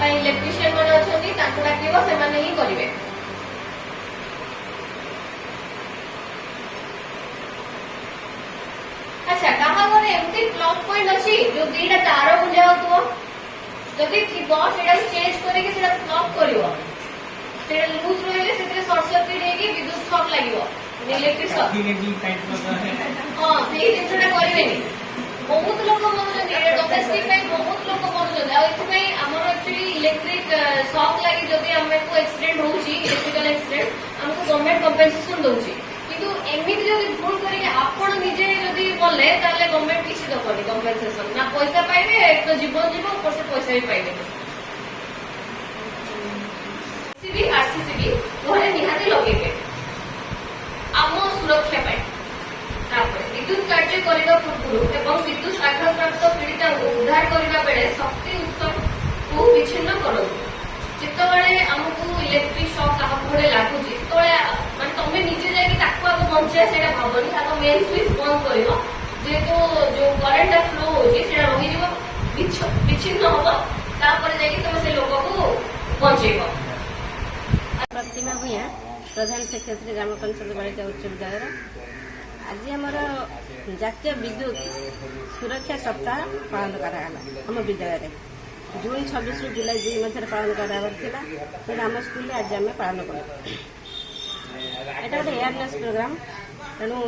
Electrician मैंने अच्छा डाक से ही करेंगे। अच्छा कहा एमती प्लग पॉइंट अच्छी जो दीटा तार बुझाऊ जदि थी चेंज करके प्लग कर लूज रही से सर्ट सर्किट होगी विद्युत शॉक लगे इलेक्ट्रिक शॉक हाँ से जिनसा करेंगे बहुत लोग मरुँच डोमेस्टिक बहुत लोग मरुँच एक्चुअली इलेक्ट्रिक शॉक लगी जब आमको एक्सीडेंट होची इलेक्ट्रिकल एक्सीडेंट आमको गवर्नमेंट कंपेनसेशन दउची किंतु एमिति जदि भूल करी आपण निजे जदि बोले ताले गवर्नमेंट किसी दबनी कंपेनसेशन ना पैसा पाइबे तो जीवन जीव ऊपर से पैसा भी पाइबे सीबी आरसीसीबी घरे निहाती लगेबे आम सुरक्षा पाए विद्युत कार्य करने पूर्व विद्युत आघातप्राप्त पीड़िता उद्धार करने बेले शक्ति उत्सव को विच्छिन्न करूँ जिते आमको इलेक्ट्रिक शॉक क्या लगुच मैं तुम्हें निजे जाके बचा से भावनी आग मेन स्विच बंद कर जेहेतु जो करेन्ट फ्लो हो विच्छिन्न हम तुम से लोक को बचेब। प्रतिमा भूया प्रधान सेक्रेटरी ग्राम पंचायत बालिका उच्च विद्यालय आज आमर जातीय विद्युत सुरक्षा सप्ताह पालन कराला आम विद्यालय जून 26 जुलाई 2 मध्य पालन करार आम स्कूल आज आम पालन कर गोटे एयरनेस प्रोग्राम तेणु हूँ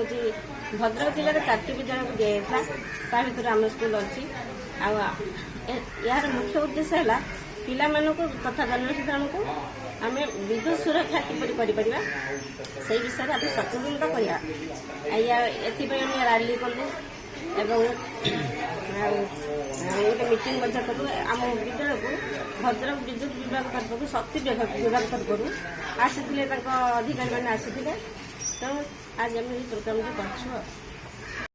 भद्रक जिले में 4टी विद्यालय को दिखाई भर आम स्कूल अच्छी यार मुख्य उद्देश्य है पिला तथा जनसाधारण को आम विद्युत सुरक्षा किपर से विषय आप सचेतनता करवा रैली कलु गोटे मीटिंग कलु आम विद्यालय को भद्रक विद्युत विभाग तरफ शक्ति विभाग तरफ आसी अधिकारी मैंने आसी तेणु आज आम प्रोग्राम कर।